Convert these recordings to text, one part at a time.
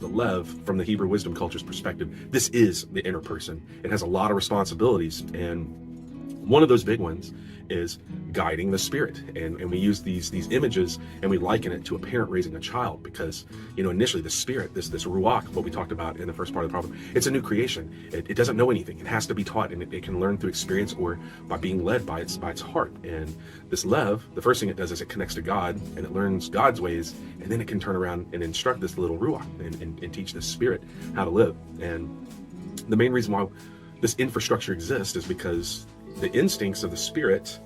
the Lev, from the Hebrew wisdom culture's perspective, this is the inner person. It has a lot of responsibilities, and one of those big ones is guiding the spirit. And we use these images and we liken it to a parent raising a child, because, initially the spirit, this ruach, what we talked about in the first part of the proverb, it's a new creation. It doesn't know anything. It has to be taught, and it can learn through experience or by being led by its heart. And this Lev, the first thing it does is it connects to God and it learns God's ways, and then it can turn around and instruct this little ruach and teach the spirit how to live. And the main reason why this infrastructure exists is because the instincts of the spirit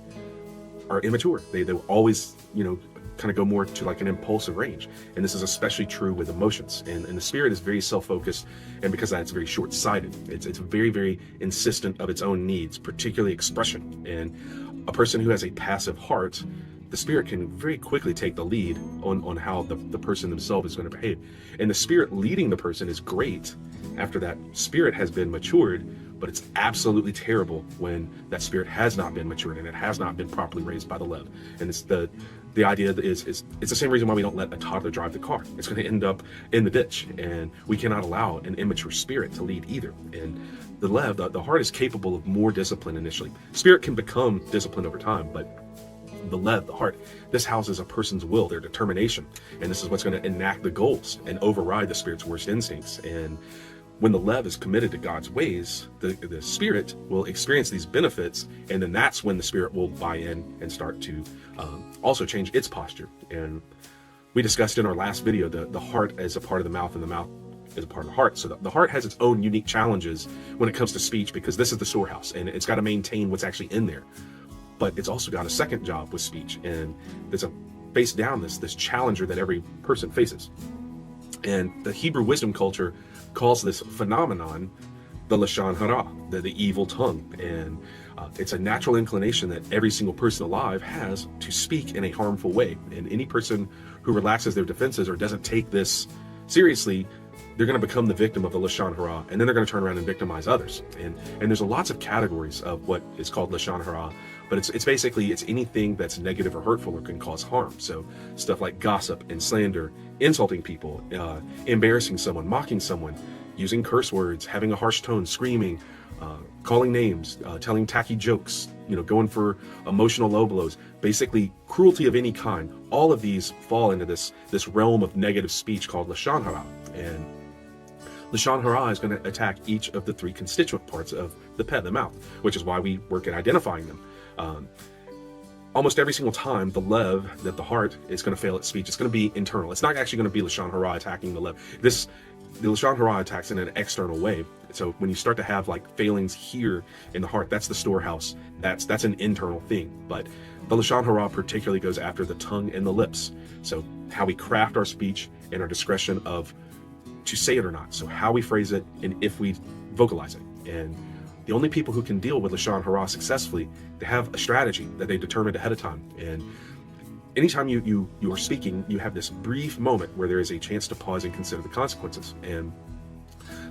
are immature. They will always, kind of go more to like an impulsive range. And this is especially true with emotions. And the spirit is very self-focused, and because of that, it's very short-sighted. It's very, very insistent of its own needs, particularly expression. And a person who has a passive heart, the spirit can very quickly take the lead on how the person themselves is going to behave. And the spirit leading the person is great after that spirit has been matured, but it's absolutely terrible when that spirit has not been matured and it has not been properly raised by the Lev. And it's the idea is it's the same reason why we don't let a toddler drive the car. It's going to end up in the ditch, and we cannot allow an immature spirit to lead either. And the Lev, the heart, is capable of more discipline initially. Spirit can become disciplined over time, but the Lev, the heart, this houses a person's will, their determination, and this is what's going to enact the goals and override the spirit's worst instincts. And when the Lev is committed to God's ways, the spirit will experience these benefits, and then that's when the spirit will buy in and start to also change its posture. And we discussed in our last video the heart as a part of the mouth, and the mouth is a part of the heart. So the heart has its own unique challenges when it comes to speech, because this is the storehouse, and it's got to maintain what's actually in there. But it's also got a second job with speech, and there's a face down this challenger that every person faces. And the Hebrew wisdom culture calls this phenomenon the lashon hara, the evil tongue. And it's a natural inclination that every single person alive has to speak in a harmful way. And any person who relaxes their defenses or doesn't take this seriously, they're going to become the victim of the lashon hara, and then they're going to turn around and victimize others. And there's lots of categories of what is called lashon hara, but it's basically anything that's negative or hurtful or can cause harm. So stuff like gossip and slander, insulting people, embarrassing someone, mocking someone, using curse words, having a harsh tone, screaming, calling names, telling tacky jokes, going for emotional low blows, basically cruelty of any kind. All of these fall into this realm of negative speech called lashon hara. And lashon hara is going to attack each of the three constituent parts of the peh, the mouth, which is why we work at identifying them. Almost every single time the Lev, that the heart, is going to fail at speech, it's going to be internal. It's not actually going to be lashon hara attacking the Lev. The lashon hara attacks in an external way. So when you start to have like failings here in the heart, that's the storehouse. That's an internal thing. But the lashon hara particularly goes after the tongue and the lips. So how we craft our speech and our discretion of to say it or not. So how we phrase it and if we vocalize it. And the only people who can deal with lashon hara successfully, they have a strategy that they determined ahead of time. And anytime you are speaking, you have this brief moment where there is a chance to pause and consider the consequences. And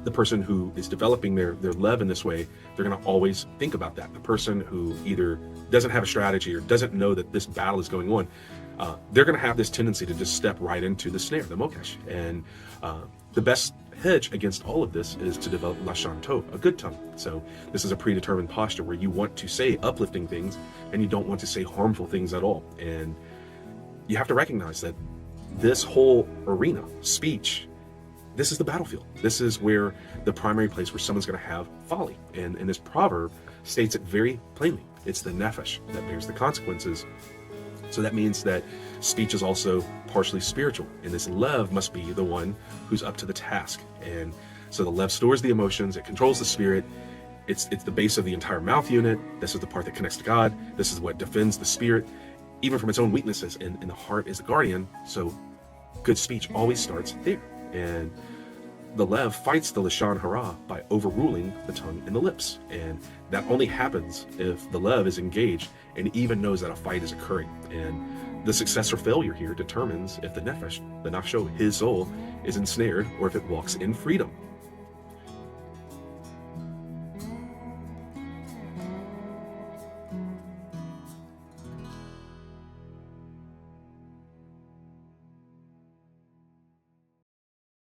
the person who is developing their Lev in this way, they're going to always think about that. The person who either doesn't have a strategy or doesn't know that this battle is going on, they're going to have this tendency to just step right into the snare, the mokesh. And the best hedge against all of this is to develop lashon tov, a good tongue. So this is a predetermined posture where you want to say uplifting things and you don't want to say harmful things at all. And you have to recognize that this whole arena, speech, this is the battlefield. This is where the primary place where someone's going to have folly. And this proverb states it very plainly. It's the nefesh that bears the consequences. So that means that speech is also partially spiritual, and this Lev must be the one who's up to the task. And so the Lev stores the emotions, it controls the spirit, it's the base of the entire mouth unit. This is the part that connects to God. This is what defends the spirit, even from its own weaknesses, and the heart is the guardian. So good speech always starts there. And the Lev fights the lashon hara by overruling the tongue and the lips. And that only happens if the Lev is engaged and even knows that a fight is occurring. And the success or failure here determines if the nefesh, the nafsho, his soul, is ensnared or if it walks in freedom.